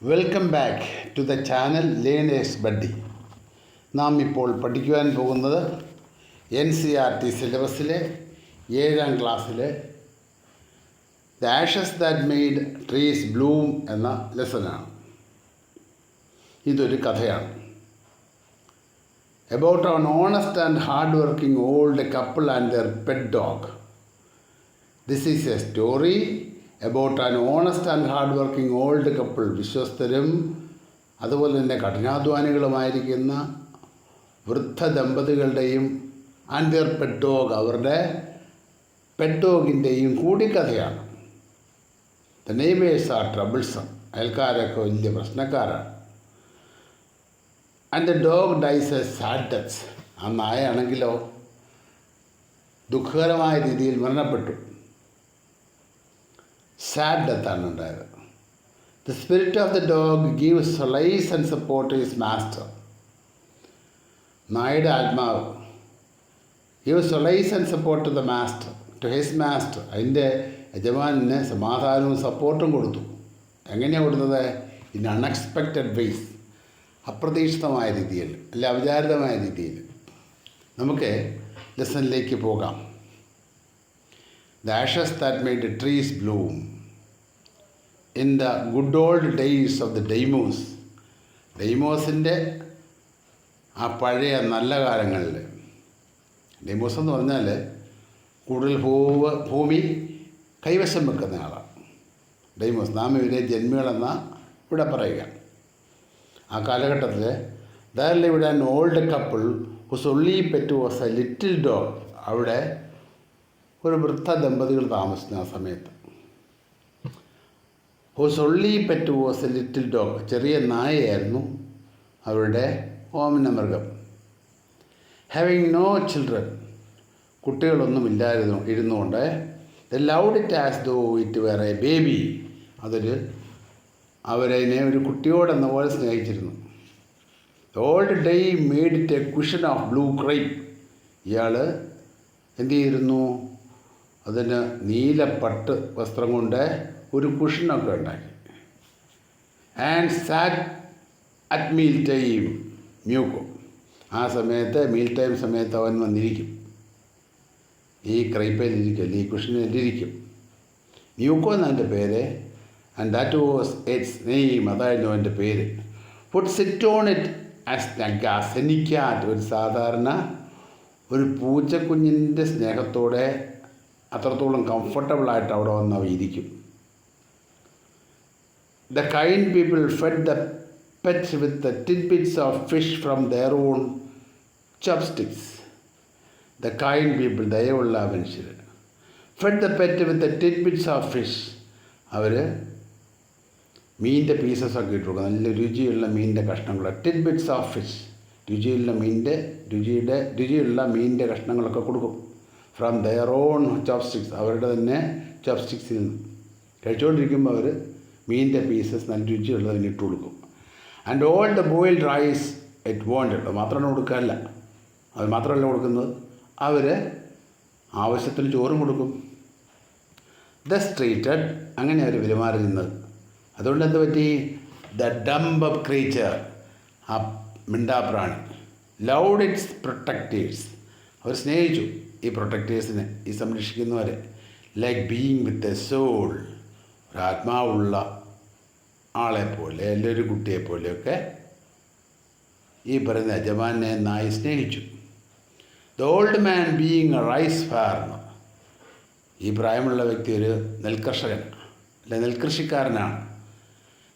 Welcome back to the channel learners buddy. നാം ഇപ്പോൾ പഠിക്കുവാൻ പോകുന്നത് NCERT സിലബസിലെ 7ാം ക്ലാസ്സിലെ the ashes that made trees bloom എന്ന ലെസനാണ്. ഇതൊരു കഥയാണ്. About an honest and hard-working old couple and their pet dog. This is a story about an honest and hard-working old couple. വിശ്വസ്തരും അതുപോലെ തന്നെ കഠിനാധ്വാനികളുമായിരിക്കുന്ന വൃദ്ധ ദമ്പതികളുടെയും ആൻഡ് their pet dog, അവരുടെ പെറ്റ് ഡോഗിൻ്റെയും കൂടി കഥയാണ്. The neighbors are troublesome. അയൽക്കാരൊക്കെ വലിയ പ്രശ്നക്കാരാണ്. And the dog dies a sad death. ആ നായയാണെങ്കിലോ ദുഃഖകരമായ രീതിയിൽ മരണപ്പെട്ടു. സാഡ് ഡെത്താണ് ഉണ്ടായത്. The spirit of the dog gives solace and support his master. നായയുടെ ആത്മാവ് gives solace and support to the master, to his master. അതിൻ്റെ യജമാനന് സമാധാനവും സപ്പോർട്ടും കൊടുത്തു. എങ്ങനെയാണ് കൊടുത്തത്? ഇൻ അൺഎക്സ്പെക്റ്റഡ് വേസ്, അപ്രതീക്ഷിതമായ രീതിയിൽ, അല്ല അവിചാരിതമായ രീതിയിൽ. നമുക്ക് ലെസണിലേക്ക് പോകാം. The ashes that made trees bloom. In the good old days of the daimyos, ഡെയ്മോസിൻ്റെ ആ പഴയ നല്ല കാലങ്ങളിൽ, ഡെയ്മോസ് എന്ന് പറഞ്ഞാൽ കൂടുതൽ ഭൂമി കൈവശം വെക്കുന്ന ആളാണ് ഡെയ്മോസ്. നാം ഇവരെ ജന്മികളെന്ന ഇവിടെ പറയുക. ആ കാലഘട്ടത്തിൽ there lived an old couple who's only pet was A little dog. അവിടെ ഒരു വൃദ്ധ ദമ്പതികൾ താമസിക്കുന്ന ആ സമയത്ത് who's only pet was A little dog. ചെറിയ നായയായിരുന്നു അവരുടെ ഓമന മൃഗം. ഹാവിങ് നോ ചിൽഡ്രൻ, കുട്ടികളൊന്നുമില്ലായിരുന്നു ഇരുന്നുകൊണ്ട്. They loved it as though it were a baby. അവരതിനെ ഒരു കുട്ടിയോടെന്ന പോലെ സ്നേഹിച്ചിരുന്നു. The old dame made it a cushion of blue crepe. ഇയാൾ എന്ത് ചെയ്തിരുന്നു? അതിന് നീലപ്പട്ട് വസ്ത്രം കൊണ്ട് ഒരു കുഷനൊക്കെ ഉണ്ടാക്കി. And SAT at meal time muco. ആ സമയത്ത് മീൽ ടൈം സമയത്ത് അവൻ വന്നിരിക്കും, ഈ ക്രൈപ്പയിലിരിക്കും, ഈ കുഷനിലിരിക്കും. മ്യൂക്കോ എന്നതിൻ്റെ പേര്. And that was its name. അതായിരുന്നു അവൻ്റെ പേര്. Would sit on it as snug as any cat. ഒരു സാധാരണ ഒരു പൂച്ചക്കുഞ്ഞിൻ്റെ സ്നേഹത്തോടെ അത്രത്തോളം കംഫർട്ടബിളായിട്ട് അവിടെ വന്ന് അവ ഇരിക്കും. The kind people fed the pets with the tidbits of fish from their on chopsticks. The kind people, ദയവുള്ള മനുഷ്യർ. Fed the pet with the tidbits of fish. അവർ മീനിൻ്റെ പീസസൊക്കെ ഇട്ട് കൊടുക്കും, നല്ല രുചിയുള്ള മീനിൻ്റെ കഷ്ണങ്ങൾ. ടിഡ്ബിറ്റ്സ് ഓഫ് ഫിഷ്, രുചിയുള്ള മീനിൻ്റെ കഷ്ണങ്ങളൊക്കെ കൊടുക്കും. ഫ്രം ദെയർ ഓൺ ചോപ്സ്റ്റിക്സ്, അവരുടെ തന്നെ ചോപ്സ്റ്റിക്സിൽ നിന്ന് കഴിച്ചുകൊണ്ടിരിക്കുമ്പോൾ അവർ മീനിൻ്റെ പീസസ് നല്ല രുചിയുള്ളതിന് ഇട്ട് കൊടുക്കും. And all the boiled rice it wanted. മാത്രമാണ് കൊടുക്കാറില്ല, അത് മാത്രമല്ല കൊടുക്കുന്നത്, അവർ ആവശ്യത്തിന് ചോറും കൊടുക്കും. ദസ് ട്രീറ്റഡ്, അങ്ങനെ അവർ പെരുമാറുന്നത്. അതുകൊണ്ട് എന്ത് പറ്റി? ദ ഡംബ് ഓഫ് ക്രീച്ചർ, ആ മിണ്ടാപ്രാണി. ലൗഡ് ഇറ്റ്സ് പ്രൊട്ടക്റ്റേഴ്സ്, അവർ സ്നേഹിച്ചു ഈ പ്രൊട്ടക്റ്റേഴ്സിനെ, ഈ സംരക്ഷിക്കുന്നവരെ. Like being with a soul, ഒരാത്മാവുള്ള ആളെപ്പോലെ, അല്ലെങ്കിൽ ഒരു കുട്ടിയെപ്പോലെയൊക്കെ ഈ പറയുന്ന യജമാനെ നായി സ്നേഹിച്ചു. The old man being a rice farmer, ഈ പ്രായമുള്ള വ്യക്തി ഒരു നെൽകർഷകൻ അല്ലെ നെൽകൃഷിക്കാരനാണ്.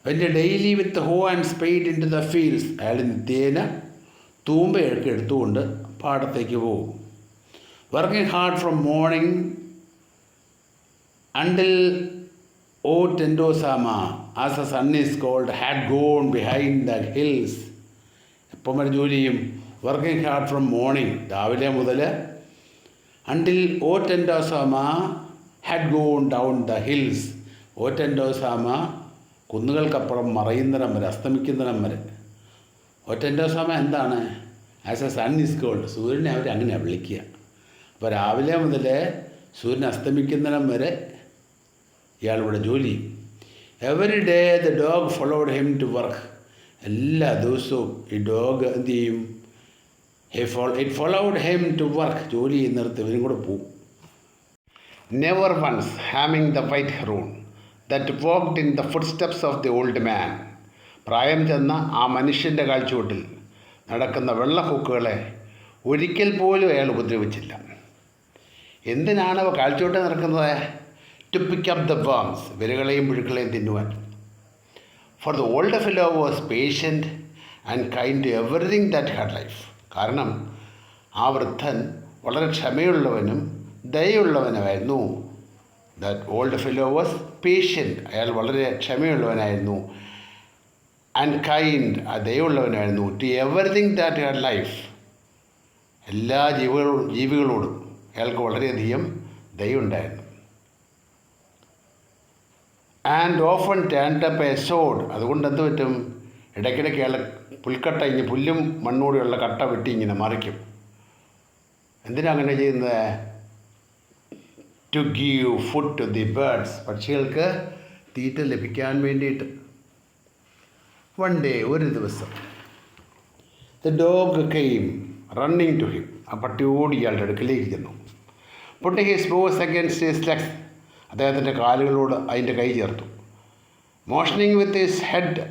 അവൻ്റെ daily with hoe and spade into the fields, അയാൾ നിത്യേന തൂമ്പയൊക്കെ എടുത്തുകൊണ്ട് പാടത്തേക്ക് പോകും. Working hard from morning until Otentosama as a sun is called had gone behind the hills. എപ്പം വരെ ജോലി ചെയ്യും? വർക്കിംഗ് ഹാർഡ് ഫ്രം മോർണിംഗ്, രാവിലെ മുതൽ, until Otentosama had gone down the hills. Otentosama കുന്നുകൾക്കപ്പുറം മറയുന്നിടം വരെ, അസ്തമിക്കുന്നിടം വരെ. ഓ ടെൻഡോസാമ എന്താണ്? As a sun is called, സൂര്യനെ അവർ അങ്ങനെയാണ് വിളിക്കുക. അപ്പോൾ രാവിലെ മുതൽ സൂര്യൻ അസ്തമിക്കുന്നിടം വരെ ഇയാളിവിടെ ജോലി ചെയ്യും. Every day the dog followed him to work. എല്ലാ ദിവസവും ഈ ഡോഗ് എന്ത് ചെയ്യും? It followed him to work. ജോലി ചെയ്യുന്നിടത്ത് ഇവരും കൂടെ പോവും. നെവർ വൺസ് ഹാമിങ് the white heron that walked in the footsteps of the old man. പ്രായം ചെന്ന ആ മനുഷ്യൻ്റെ കാൽച്ചുവട്ടിൽ നടക്കുന്ന വെള്ളക്കൂക്കുകളെ ഒരിക്കൽ പോലും അയാൾ ഉപദ്രവിച്ചില്ല. എന്തിനാണ് അവ കാൽച്ചുവട്ടിൽ നടക്കുന്നത്? To pick up the worms, വിരകളെയും പുഴുക്കളെയും തിന്നുവാൻ. For the old fellow was patient and kind to everything that had life. കാരണം ആ വൃദ്ധൻ വളരെ ക്ഷമയുള്ളവനും ദയുള്ളവനുമായിരുന്നു. That old fellow was patient, അയാൾ വളരെ ക്ഷമയുള്ളവനായിരുന്നു. ആൻഡ് കൈൻഡ്, ദയുള്ളവനായിരുന്നു. To everything that had life, എല്ലാ ജീവികളോടും അയാൾക്ക് വളരെയധികം ദയുണ്ടായിരുന്നു. And often turned up a sod, അതുകൊണ്ട് എന്ത് പറ്റും? ഇടയ്ക്കിടയ്ക്ക് അയാൾ പുൽക്കട്ട ഇങ്ങനെ പുല്ലും മണ്ണൂടിയുള്ള കട്ട വെട്ടി ഇങ്ങനെ മറിക്കും. എന്തിനാ അങ്ങനെ ചെയ്യുന്നത്? To give food to the birds, പക്ഷികൾക്ക് തീറ്റ ലഭിക്കാൻ വേണ്ടിയിട്ട്. വൺ ഡേ, ഒരു ദിവസം, the dog came running to him, ആ പട്ടിയോട് ഇയാളുടെ അടുക്കലേക്ക് ചെന്നു. Putting his paws against his legs, അദ്ദേഹത്തിൻ്റെ കാലുകളോട് അതിൻ്റെ കൈ ചേർത്തു. Motioning with his head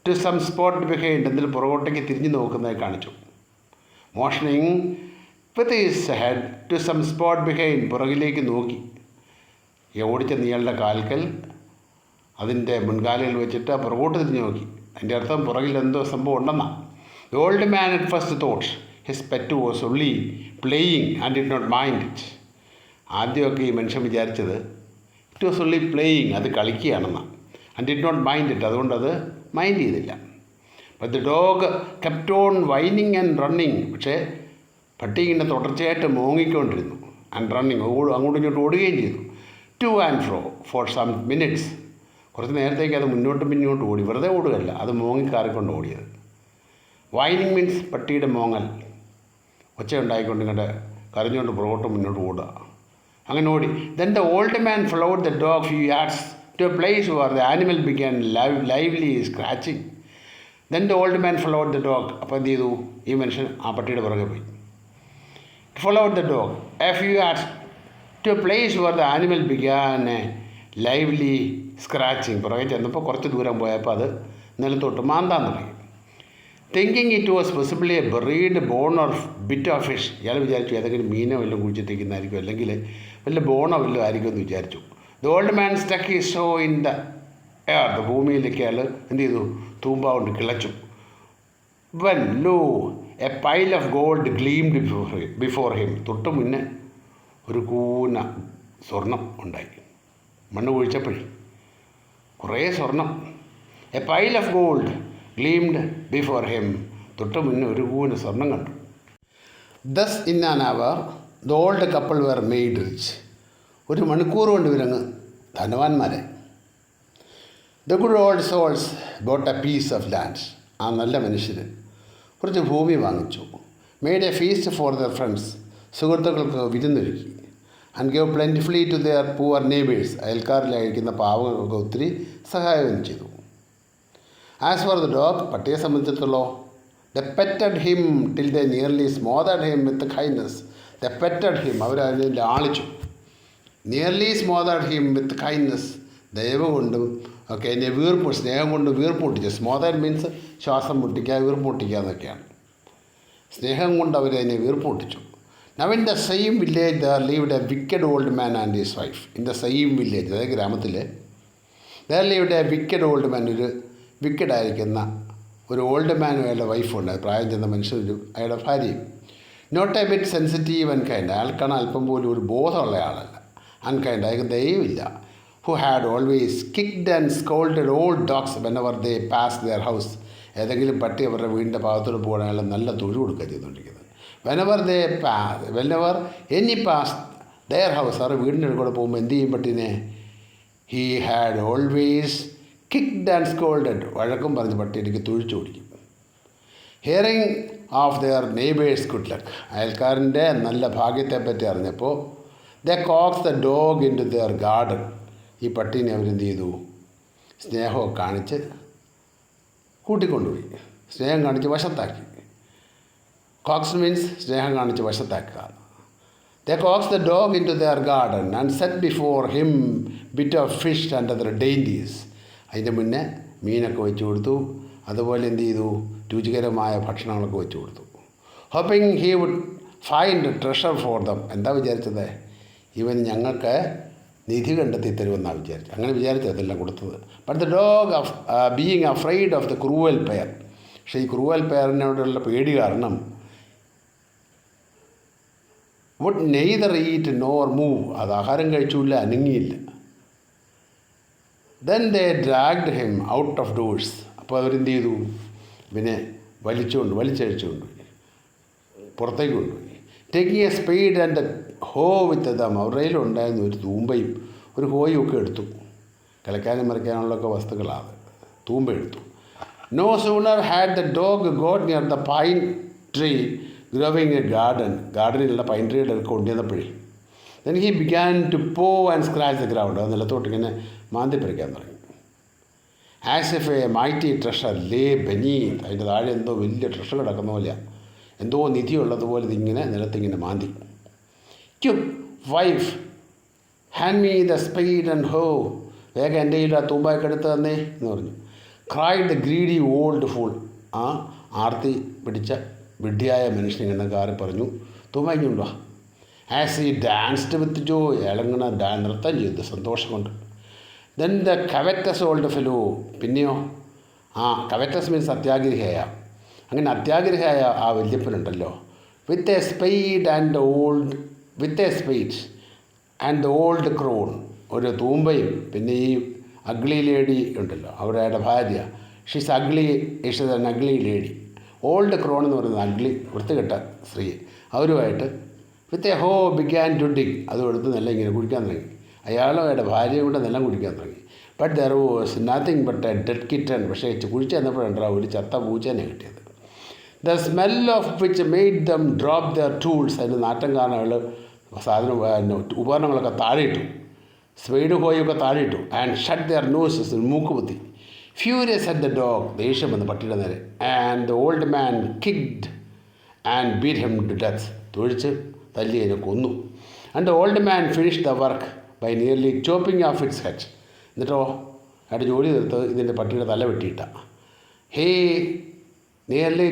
to some spot behind, എന്നിൽ പുറകോട്ടേക്ക് തിരിഞ്ഞു നോക്കുന്നതായി കാണിച്ചു. Motioning with his head to some spot behind, പുറകിലേക്ക് നോക്കി. ഓടിച്ചെന്ന് ഇയാളുടെ കാൽക്കൽ അതിൻ്റെ മുൻകാലുകൾ വെച്ചിട്ട് പുറകോട്ട് തിരിഞ്ഞു നോക്കി. അതിൻ്റെ അർത്ഥം പുറകിൽ എന്തോ സംഭവം ഉണ്ടെന്നാണ്. The old man at first thought his pet was only playing and did not mind it. ആദ്യമൊക്കെ ഈ മനുഷ്യൻ വിചാരിച്ചത് ഇറ്റ് വാസ് ഒൺലി പ്ലേയിങ്, അത് കളിക്കുകയാണെന്നാണ്. And did not mind it, അതുകൊണ്ടത് മൈൻഡ് ചെയ്തില്ല. But the dog kept on whining and running, പക്ഷേ പട്ടി ഇങ്ങനെ തുടർച്ചയായിട്ട് മോങ്ങിക്കൊണ്ടിരുന്നു. ആൻഡ് റണ്ണിങ്, അങ്ങോട്ടും ഇങ്ങോട്ടും ഓടുകയും ചെയ്തു. To and fro for some minutes, കുറച്ച് നേരത്തേക്ക് അത് മുന്നോട്ടും പിന്നോട്ടും ഓടി. വെറുതെ ഓടുകയല്ല, അത് മോങ്ങിക്കാറിക്കൊണ്ട് ഓടിയത്. വൈനിങ് മീൻസ് പട്ടിയുടെ മോങ്ങൽ, ഒച്ച ഉണ്ടായിക്കൊണ്ട് ഇങ്ങോട്ട് കരഞ്ഞുകൊണ്ട് പുറകോട്ട് മുന്നോട്ട് ഓടുക. അങ്ങനെ ഓടി. Then the old man followed the dog few yards to a place where the animal began lively scratching. Then the old man followed the dog, അപ്പോൾ എന്ത് ചെയ്തു? ഈ മനുഷ്യൻ ആ പട്ടിയുടെ പുറകെ പോയി. Followed the dog a few yards to a place where the animal began lively scratching. പുറകെ ചെന്നപ്പോൾ കുറച്ച് ദൂരം പോയപ്പോൾ അത് നിലത്തോട്ട് മാന്താൻ തുടങ്ങി. Thinking it was possibly a buried bone or bit of fish, ഇയാൾ വിചാരിച്ചു ഏതെങ്കിലും മീനോ വല്ലതും കുഴിച്ചിട്ടിരിക്കുന്നതായിരിക്കും, അല്ലെങ്കിൽ വല്ല ബോണോ വല്ലതും ആയിരിക്കും എന്ന് വിചാരിച്ചു. The old man stuck his hoe in the air, ഭൂമിയിലേക്ക് അയാൾ എന്ത് ചെയ്തു? തൂമ്പ കൊണ്ട് കിളച്ചു. When lo a pile of gold gleamed before him, തൊട്ട് മുന്നേ ഒരു കൂന സ്വർണം ഉണ്ടായി. മണ്ണ് കുഴിച്ചപ്പോഴേ കുറേ സ്വർണം. A pile of gold gleamed before him, തൊട്ട് മുന്നേ ഒരു കൂന സ്വർണം കണ്ടു. Thus in an hour the old couple were made rich, ഒരു മണിക്കൂർ കൊണ്ട് ഇവരങ്ങ് ധനവാന്മാരെ. The good old souls got a piece of land, ആ നല്ല മനുഷ്യർ കുറച്ച് ഭൂമി വാങ്ങിച്ചു. Made a feast for their friends, സുഹൃത്തുക്കൾക്ക് വിരുന്നൊരുക്കി. And gave plentifully to their poor neighbours, അയൽക്കാരിലായിരിക്കുന്ന പാവങ്ങൾക്കൊക്കെ ഒത്തിരി സഹായവും ചെയ്തു. ആസ് ഫോർ ദ ഡോഗ്, പട്ടിയെ സംബന്ധിച്ചിടത്തോളം, they petted him till they nearly smothered him with kindness. They petted him, അവരതിനെ ലാളിച്ചു. Nearly smothered him with kindness, ദയവ് കൊണ്ടും ഒക്കെ എന്നെ സ്നേഹം കൊണ്ട് വീർപ്പുട്ടിച്ചു. സ്മോതഡ് മീൻസ് ശ്വാസം മുട്ടിക്കുക, വീർപ്പുട്ടിക്കുക എന്നൊക്കെയാണ്. സ്നേഹം കൊണ്ട് അവരതിനെ വീർപ്പുട്ടിച്ചു. Now in the same village there lived a wicked old man and his wife. In the same village, അതായത് ഗ്രാമത്തിൽ there lived a wicked old man, ഒരു വിക്കഡ് ആയിരിക്കുന്ന ഒരു ഓൾഡ് മാനും അയാളുടെ വൈഫുണ്ട്, പ്രായം ചെന്ന മനുഷ്യരും അയാളുടെ ഭാര്യയും. Not a bit sensitive and kind, അയാൾക്കാണ് അല്പം പോലും ഒരു ബോധമുള്ള ആളല്ല. അൺകൈൻഡ്, അയാൾക്ക് ദയവില്ല. Who had always kicked and scolded old dogs whenever they pass their house. ഏതെങ്കിലും പട്ടി അവരുടെ വീടിൻ്റെ ഭാഗത്തോട് പോകാൻ അയാൾ നല്ല തൊഴിൽ കൊടുക്കുക ചെയ്തുകൊണ്ടിരിക്കുന്നത്. Whenever any pass their house, അവരുടെ വീടിൻ്റെ കൂടെ പോകുമ്പോൾ എന്ത് ചെയ്യും പട്ടീനെ? He had always kicked and scolded, വഴക്കം പറഞ്ഞ് പട്ടീലേക്ക് തുഴിച്ചു ഓടിക്കും. Hearing of their neighbours good luck, അയൽക്കാരൻ്റെ നല്ല ഭാഗ്യത്തെപ്പറ്റി അറിഞ്ഞപ്പോൾ they coax the dog into their garden, ഈ പട്ടീനെ അവരെന്ത് ചെയ്തു? സ്നേഹമൊക്കെ കാണിച്ച് കൂട്ടിക്കൊണ്ടുപോയി. സ്നേഹം കാണിച്ച് വശത്താക്കി. കോക്സ് മീൻസ് സ്നേഹം കാണിച്ച് വശത്താക്കുക. They coaxed the dog into their garden and set before him bit of fish and other dainties. അതിൻ്റെ മുന്നേ മീനൊക്കെ വെച്ച് കൊടുത്തു. അതുപോലെ എന്ത് ചെയ്തു? രുചികരമായ ഭക്ഷണങ്ങളൊക്കെ വെച്ച് കൊടുത്തു. Hoping he would find treasure for them. എന്താ വിചാരിച്ചത്? ഇവൻ ഞങ്ങൾക്ക് നിധി കണ്ടെത്തി തരുമെന്നാണ് വിചാരിച്ചത്. അങ്ങനെ വിചാരിച്ചതെല്ലാം കൊടുത്തത്. But the dog being afraid of the cruel pair. പക്ഷേ ഈ ക്രൂവൽ പെയറിനോടുള്ള പേടി കാരണം would neither eat nor move. അത് ആഹാരം കഴിച്ചില്ല, അനങ്ങിയില്ല. Then they dragged him out of doors. അപ്പോൾ അവരെന്ത് ചെയ്തു? പിന്നെ വലിച്ചഴിച്ചുകൊണ്ട് പുറത്തേക്ക് കൊണ്ടുപോയി. ടേക്കിങ് എ സ്പീഡ് ആൻഡ് ഹോ വിത്ത് ദം. അവരുടെ കയ്യിലുണ്ടായിരുന്ന ഒരു തൂമ്പയും ഒരു ഹോയും ഒക്കെ എടുത്തു. കിളയ്ക്കാനും മറിക്കാനുള്ളൊക്കെ വസ്തുക്കളാണ്. തൂമ്പ എടുത്തു. No sooner had the dog got near the pine tree growing a ഗാർഡനിലുള്ള പൈൻ ട്രീയുടെ ഒക്കെ കൊണ്ടുവന്നപ്പോഴേ then he began to paw and scratch the ground. അത് നിലത്തോട്ട് ഇങ്ങനെ മാന്തി പറിക്കാൻ തുടങ്ങി. As if a mighty treasure lay beneath. അതിൻ്റെ താഴെ എന്തോ വലിയ ട്രഷർ കിടക്കുന്ന പോലെയാണ്, എന്തോ നിധിയുള്ളതുപോലെ ഇതിങ്ങനെ നിലത്തിങ്ങനെ മാന്തി. Quick wife hand me the speed and ഹോ. വേഗം എൻ്റെ കയ്യിൽ ആ തൂമ്പായൊക്കെ എടുത്ത് തന്നേ എന്ന് പറഞ്ഞു. Cried the greedy old fool. ആ ആർത്തി പിടിച്ച വിഡ്ഢിയായ മനുഷ്യൻ എന്ന കാറി പറഞ്ഞു, തൂമ്പായിക്കൊണ്ടുവാ. As he danced with joy. അയാളങ്ങനെ നൃത്തം ചെയ്തു സന്തോഷം കൊണ്ട്. Then the covetous old fellow. പിന്നെയോ കവറ്റസ് മീൻസ് അത്യാഗ്രഹിയായ. അങ്ങനെ അത്യാഗ്രഹിയായ ആ വല്യപ്പനുണ്ടല്ലോ, with a spade and old crone. ഒരു തൂമ്പയും പിന്നെ ഈ അഗ്ലി ലേഡി ഉണ്ടല്ലോ, അവരുടെ ഭാര്യ. She's an ugly lady. Old crone എന്ന് പറയുന്നത് അഗ്ലി, വൃത്തികെട്ട സ്ത്രീ. അവരുമായിട്ട് വിത്ത് എ ഹോ ബിഗാൻ ടു ഡിഗ്. അതും എടുത്ത് നെല്ലം ഇങ്ങനെ കുടിക്കാൻ തുടങ്ങി. അയാളും അയാളുടെ ഭാര്യയും കൂടെ നെല്ലം കുടിക്കാൻ തുടങ്ങി. But there was nothing but a dead kitten. പക്ഷേ കുഴിച്ച് ചെന്നപ്പോഴുണ്ടാവും ഒരു ചത്ത പൂച്ചേനെ കിട്ടിയത്. The smell of which made them drop their tools. അതിന് നാട്ടം കാരണം അയാൾ ഉപകരണങ്ങളൊക്കെ താഴെയിട്ടു. സ്പെയ്ഡ് ഹോയൊക്കെ താഴെയിട്ടു. And shut their noses. മൂക്ക് കുത്തി. Furious at the dog. ദേഷ്യം വന്ന് പട്ടിയുടെ നേരെ. And the old man kicked and beat him to death. തൊഴിച്ച് തല്ലി അതിനെ കൊന്നു. And the old man finish the work by nearly chopping off its head. എന്നിട്ടോ അയാളുടെ ജോലി തീർത്ത് ഇതിൻ്റെ പട്ടിയുടെ തല വെട്ടിയിട്ട. He nearly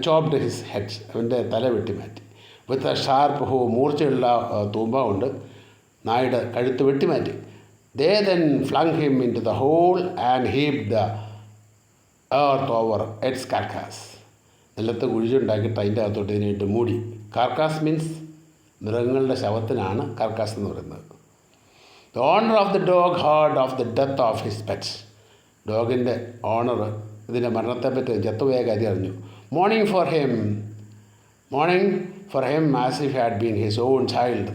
chopped his head. അവൻ്റെ തല വെട്ടി മാറ്റി. വിത്ത് എ ഷാർപ്പ് ഹോ. മൂർച്ചയുള്ള തൂമ്പ കൊണ്ട് നായുടെ കഴുത്ത് വെട്ടിമാറ്റി. They then flung him into the hole and heap the earth over its carcass. നിലത്ത് കുഴിച്ചുണ്ടാക്കിയിട്ട് അതിൻ്റെ അകത്തോട്ട് ഇതിനായിട്ട് മൂടി. കാർക്കാസ് മീൻസ് മൃഗങ്ങളുടെ ശവത്തിനാണ് കാർക്കാസ് എന്ന് പറയുന്നത്. The owner of the dog heard of the death of his pets. ഡോഗിൻ്റെ ഓണർ ഇതിൻ്റെ മരണത്തെപ്പറ്റി ചത്തുപോയ കാര്യം അറിഞ്ഞു. Mourning for him as if had been his own child.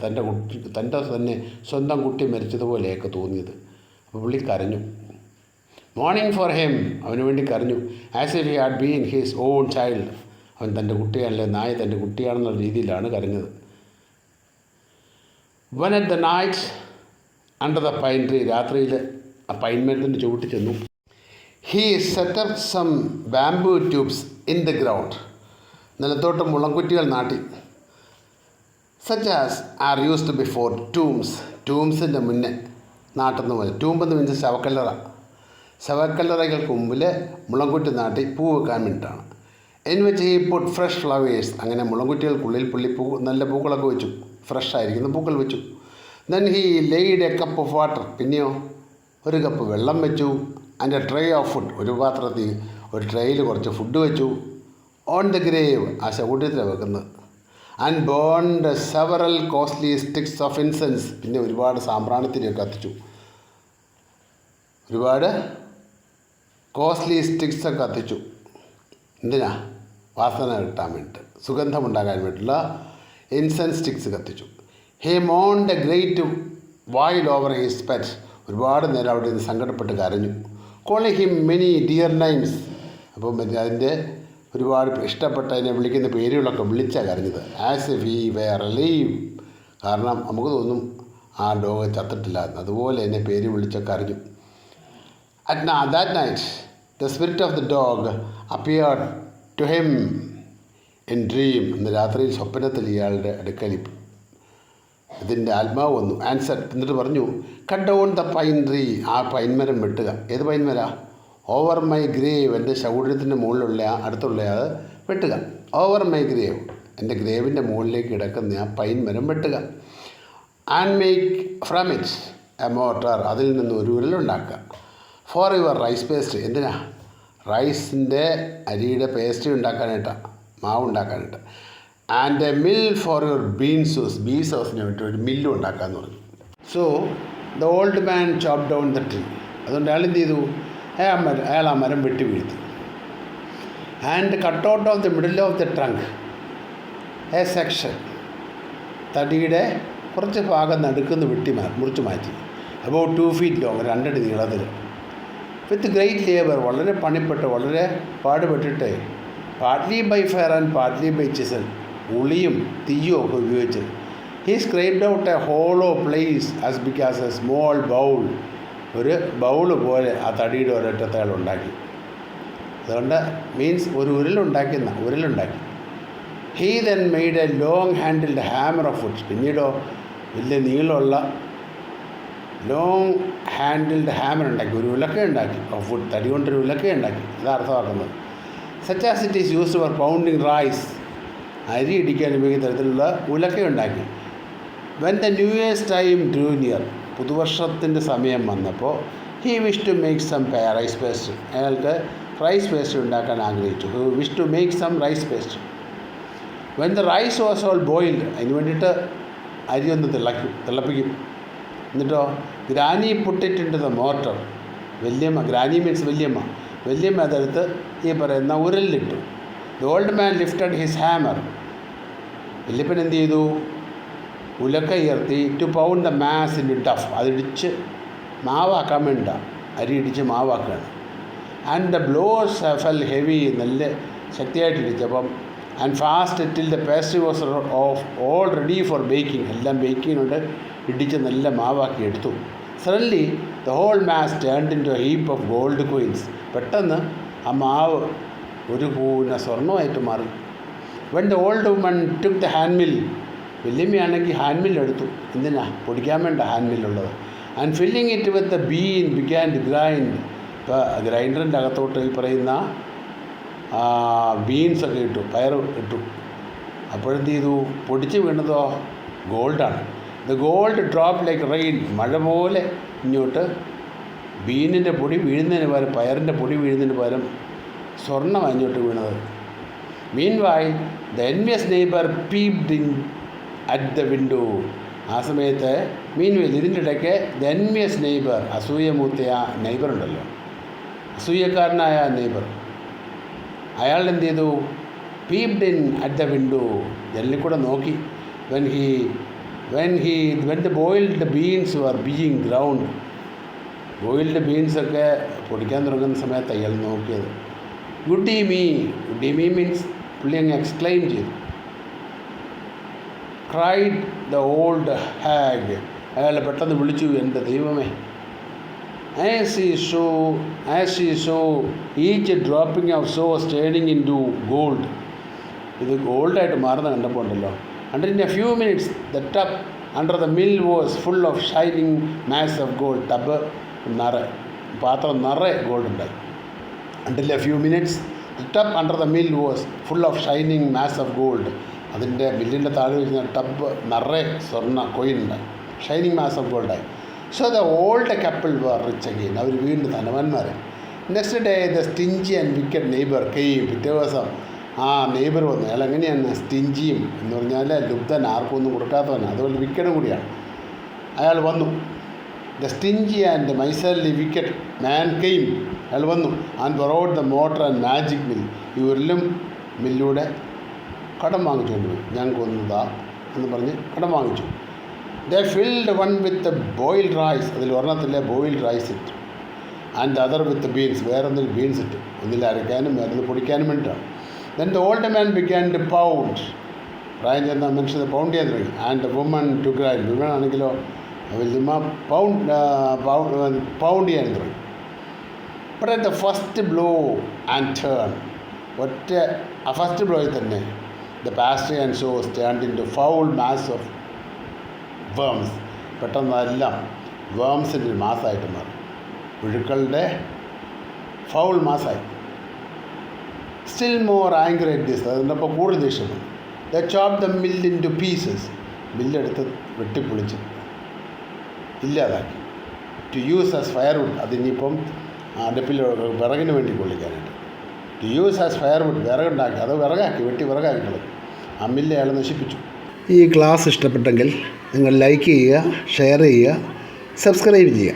തൻ്റെ തന്നെ സ്വന്തം കുട്ടി മരിച്ചതുപോലെയൊക്കെ തോന്നിയത്. അപ്പോൾ പുള്ളി കരഞ്ഞു. മോർണിംഗ് ഫോർ ഹിം, അവന് വേണ്ടി കരഞ്ഞു. As if he had been his own child. അവൻ തൻ്റെ കുട്ടിയല്ലേ, നായ തൻ്റെ കുട്ടിയാണെന്നുള്ള രീതിയിലാണ് കരഞ്ഞത്. Went at the night under the pine tree. രാത്രിയിൽ ആ പൈൻ മരത്തിൻ്റെ ചുവട്ടിൽ ചെന്നു. He set up some bamboo tubes in the ground. നിലത്തോട്ട് മുളംകുറ്റികൾ നാട്ടി. Such as are used before tombs. ടൂംസിൻ്റെ മുന്നേ നാട്ടുന്ന പോലെ. ടൂമ്പെന്ന് മീൻസ് ശവക്കല്ലറ. ശവക്കല്ലറകൾക്ക് മുമ്പിൽ മുളംകുറ്റി നാട്ടി പൂ വെക്കാൻ വേണ്ടിയിട്ടാണ്. In which he put fresh flowers. അങ്ങനെ മുളംകുറ്റികൾക്കുള്ളിൽ പുള്ളി നല്ല പൂക്കളൊക്കെ വെച്ചു. ഫ്രഷ് ആയിരിക്കുന്ന പൂക്കൾ വെച്ചു. Then he laid a cup of water. പിന്നെയോ ഒരു കപ്പ് വെള്ളം വെച്ചു. And a tray of food. ഒരു പാത്രത്തിൽ ഒരു ട്രേയിൽ കുറച്ച് ഫുഡ് വെച്ചു. On the grave. ആ ശവകുടീരത്തിലാണ് വെക്കുന്നത്. And burned several costly sticks of incense. പിന്നെ ഒരുപാട് സാമ്പ്രാണിത്തിരിയൊക്കെ കത്തിച്ചു. ഒരുപാട് കോസ്റ്റ്ലി സ്റ്റിക്സൊക്കെ കത്തിച്ചു. എന്തിനാ? വാസന കിട്ടാൻ വേണ്ടിയിട്ട്, സുഗന്ധമുണ്ടാകാൻ വേണ്ടിയിട്ടുള്ള ഇൻസെൻസ് സ്റ്റിക്സ് കത്തിച്ചു. He moaned a great while over his pet. ഒരുപാട് നേരം അവിടെ നിന്ന് സങ്കടപ്പെട്ട് കരഞ്ഞു. Calling him many dear names. അപ്പം അതിൻ്റെ ഒരുപാട് ഇഷ്ടപ്പെട്ട അതിനെ വിളിക്കുന്ന പേരുകളൊക്കെ വിളിച്ചാണ് കരഞ്ഞത്. As if he were alive. കാരണം നമുക്ക് തോന്നും ആ ഡോഗ് ചത്തിട്ടില്ല. അതുപോലെ എന്നെ പേര് വിളിച്ചൊക്കെ കരഞ്ഞു. That night, the spirit of the dog appeared to him in dream. ഇന്ന് രാത്രി സ്വപ്നത്തിൽ ഇയാളുടെ അടുക്കൽ ഇതിൻ്റെ ആത്മാവ് വന്നു. ആൻസർ എന്നിട്ട് പറഞ്ഞു, cut down the pine tree, ആ പൈൻമരം വെട്ടുക. ഏത് പൈൻമര? ഓവർ മൈ ഗ്രേവ്, എൻ്റെ ശൗര്യത്തിൻ്റെ മുകളിലുള്ള അടുത്തുള്ള അത് വെട്ടുക. ഓവർ മൈ ഗ്രേവ്, എൻ്റെ ഗ്രേവിൻ്റെ മുകളിലേക്ക് കിടക്കുന്ന ആ പൈൻമരം വെട്ടുക. And make from it a mortar, അതിൽ നിന്ന് ഒരു ഉരുളുണ്ടാക്കുക. ഫോർ യുവർ റൈസ് പേസ്റ്റ്, എന്തിനാ? റൈസിൻ്റെ അരിയുടെ പേസ്റ്റ് ഉണ്ടാക്കാനായിട്ടാണ്, മാവ് ഉണ്ടാക്കാനായിട്ട്. And a mill for your bean സോസിന് വേണ്ടി ഒരു മില്ലും ഉണ്ടാക്കാമെന്ന് പറഞ്ഞു. So the old man chop down the tree. അതുകൊണ്ട് അയാൾ എന്ത് ചെയ്തു? അയാൾ ആ മരം വെട്ടി വീഴ്ത്തി. And cut out of the middle of the trunk a section, തടിയുടെ കുറച്ച് ഭാഗം നടുക്കുന്ന് മുറിച്ച് മാറ്റി. അബൌട്ട് 2 feet ലോങ്, 2 അടി നീളത്തിൽ. വിത്ത് ഗ്രേറ്റ് ലേബർ, വളരെ പണിപ്പെട്ട്, വളരെ പാടുപെട്ടിട്ട്, partly by fire and partly by chisel, ഉളിയും തീയും ഒക്കെ ഉപയോഗിച്ച്, he scribed out a hollow place as big as a small bowl, ഒരു ബൗള് പോലെ ആ തടിയുടെ ഒരറ്റത്തെ അയാൾ ഉണ്ടാക്കി. അതുകൊണ്ട് മീൻസ് ഒരു ഉരുളുണ്ടാക്കി. He then made a long handled hammer of wood, പിന്നീടോ വലിയ നീളമുള്ള ലോങ് ഹാൻഡിൽഡ് ഹാമർ ഉണ്ടാക്കി, ഒരു ഉലക്ക ഉണ്ടാക്കി. ഓഫ് വുഡ്, തടി കൊണ്ടൊരു ഉലക്ക ഉണ്ടാക്കി. അതാണ് അർത്ഥമാക്കുന്നത്. Such as it is used for pounding rice, അരി ഇടിക്കാൻ ഉപയോഗിക്കുന്ന തരത്തിലുള്ള ഉലക്ക ഉണ്ടാക്കി. When the new years time drew near, പുതുവർഷത്തിൻ്റെ സമയം വന്നപ്പോൾ, he wish to make some rice paste, അയാൾക്ക് റൈസ് പേസ്റ്റ് ഉണ്ടാക്കാൻ ആഗ്രഹിച്ചു. He wish to make some rice paste. When the rice was all boiled, അതിന് വേണ്ടിയിട്ട് അരി ഒന്ന് തിളപ്പിക്കും. എന്നിട്ടോ ഗ്രാനി പുട്ടിട്ടുണ്ട് ദ മോർട്ടർ, വല്യമ്മ, ഗ്രാനി മീൻസ് വല്യമ്മ അതെടുത്ത് ഈ പറയുന്ന ഉരലിലിട്ടു. The old man lifted his hammer, വല്യപ്പൻ എന്ത് ചെയ്തു? ഉലക്ക ഉയർത്തി. To pound the mass in dough, അതിടിച്ച് മാവാക്കാൻ വേണ്ട, അരി ഇടിച്ച് മാവാക്കുകയാണ്. And the blows fell heavy, നല്ല ശക്തിയായിട്ട് ഇടിച്ചപ്പം. And fast till the pastry was of all ready for baking, എല്ലാം ബേക്കിങ്ങിനുണ്ട്, ഇടിച്ച് നല്ല മാവാക്കി എടുത്തു. Suddenly the whole mass turned into a heap of gold coins, പെട്ടെന്ന് ആ മാവ് ഒരു പൂന സ്വർണ്ണമായിട്ട് മാറി. When the old woman took the hand mill, വല്യമ്മയാണെങ്കിൽ ഹാൻഡ് മിൽ എടുത്തു. എന്തിനാ? പൊടിക്കാൻ വേണ്ട ഹാൻഡ് മില്ലുള്ളത്. And filling it with the bean began to grind, ഇപ്പോൾ ഗ്രൈൻഡറിൻ്റെ അകത്തോട്ട് ഈ പറയുന്ന ബീൻസൊക്കെ ഇട്ടു, പയർ ഇട്ടു. അപ്പോഴെന്ത് ചെയ്തു? പൊടിച്ച് വീണതോ ഗോൾഡാണ്. The gold drop like rain, മഴ പോലെ ഇങ്ങോട്ട് ബീനിൻ്റെ പൊടി വീഴുന്നതിന് പകരം, പയറിൻ്റെ പൊടി വീഴുന്നതിന് പകരം സ്വർണ്ണം ഇങ്ങോട്ട് വീണത്. Meanwhile the envious neighbour peeped in at the window, ആ സമയത്ത് മീൻവെൽ ഇതിൻ്റെ ഇടയ്ക്ക് ദ എൻവിയസ് നെയ്ബർ, അസൂയമൂത്ത ആ നെയ്ബറുണ്ടല്ലോ, അസൂയക്കാരനായ നെയ്ബർ, അയാൾ എന്ത് ചെയ്തു? Peeped in at the window, ജനലിൽ കൂടെ നോക്കി. When the boiled beans were being ground, boiled ബീൻസൊക്കെ പൊടിക്കാൻ തുടങ്ങുന്ന സമയത്ത് അയാൾ നോക്കിയത്. ഗുഡി മീ മീൻസ് പുള്ളി അങ്ങ് എക്സ്ക്ലൈം ചെയ്തു. ക്രൈഡ് ദ ഓൾഡ് ഹാഗ്, അയാൾ പെട്ടെന്ന് വിളിച്ചു, എൻ്റെ ദൈവമേ. As she saw each dropping of sauce turning into gold, ഇത് ഗോൾഡായിട്ട് മാറുന്ന കണ്ടപ്പോൾ ഉണ്ടല്ലോ. And in a few minutes the tub under the mill was full of shining mass of gold. Tub പാത്രം നിറയെ ഗോൾഡ് ഉണ്ടായി. Until a few minutes the tub under the mill was full of shining mass of gold. അതിൻ്റെ മില്ലിൻ്റെ താഴെ വരുന്ന tub നിറയെ സ്വർണ്ണ കോയിനുണ്ടായി, shining mass of ഗോൾഡായി. So the old couple were rich again, അവർ വീണ്ടും ധനവാന്മാരെ. Next day the stingy and wicked neighbour കെയും, പിറ്റേ ദിവസം ആ നെയ്ബർ വന്നു. അയാൾ എങ്ങനെയാണ്? സ്റ്റിഞ്ചിയും എന്ന് പറഞ്ഞാൽ ലുബ്ധൻ, ആർക്കും ഒന്നും കൊടുക്കാത്തവനാണ്, അതുപോലെ വിക്കറ്റും കൂടിയാണ്. അയാൾ വന്നു. ദ സ്റ്റിഞ്ചി ആൻഡ് മൈസർലി വിക്കറ്റ് മാൻ കെയും, അയാൾ വന്നു. And ബൊറോഡ് the motor and magic mill, ഈ ഉരുളും മില്ലൂടെ കടം വാങ്ങിച്ചുകൊണ്ട് പോയി. ഞങ്ങൾക്കൊന്നതാ എന്ന് പറഞ്ഞ് കടം വാങ്ങിച്ചു. The filled one with boiled rice, അതിൽ ഒരെണ്ണത്തിലെ ബോയിൽഡ് റൈസ് ഇട്ടു. ആൻഡ് അതർ വിത്ത് ബീൻസ്, വേറൊന്നിൽ ബീൻസ് ഇട്ടു. ഒന്നിൽ അരയ്ക്കാനും വേറൊന്ന് പൊടിക്കാനും വേണ്ടിയിട്ടാണ്. Then the old man began to pound, പ്രായം ചെന്ന മനുഷ്യനെ പൗണ്ട് ചെയ്യാൻ തുടങ്ങി. And the woman to grind, woman ആണെങ്കിലോ വല്യമ്മ പൗണ്ട് ചെയ്യാൻ തുടങ്ങി. But at the first blow and turn, ആ ഫസ്റ്റ് ബ്ലോയിൽ തന്നെ the pastry and sauce turned into foul mass of worms. പെട്ടെന്നെല്ലാം വേംസിൻ്റെ ഒരു മാസമായിട്ട് മാറി, പുഴുക്കളുടെ ഫൗൾ മാസമായി. Still more angry at this, അതിനൊപ്പം കൂടുതൽ ദേഷ്യം വന്നു. The chop the mill into pieces, മില്ലെടുത്ത് വെട്ടിപ്പൊളിച്ച് ഇല്ലാതാക്കി. ടു യൂസ് ആസ് ഫയർവുഡ്, അതിനിപ്പം അടുപ്പിൽ വിറകിന് വേണ്ടി കൊള്ളിക്കാനായിട്ട്. ടു യൂസ് ആസ് ഫയർവുഡ്, വിറകുണ്ടാക്കി, അത് വിറകാക്കി, വെട്ടി വിറകാക്കി കളഞ്ഞു. ആ മില്ല് അയാൾ നശിപ്പിച്ചു. ഈ ക്ലാസ് ഇഷ്ടപ്പെട്ടെങ്കിൽ നിങ്ങൾ ലൈക്ക് ചെയ്യുക, ഷെയർ ചെയ്യുക, സബ്സ്ക്രൈബ് ചെയ്യുക.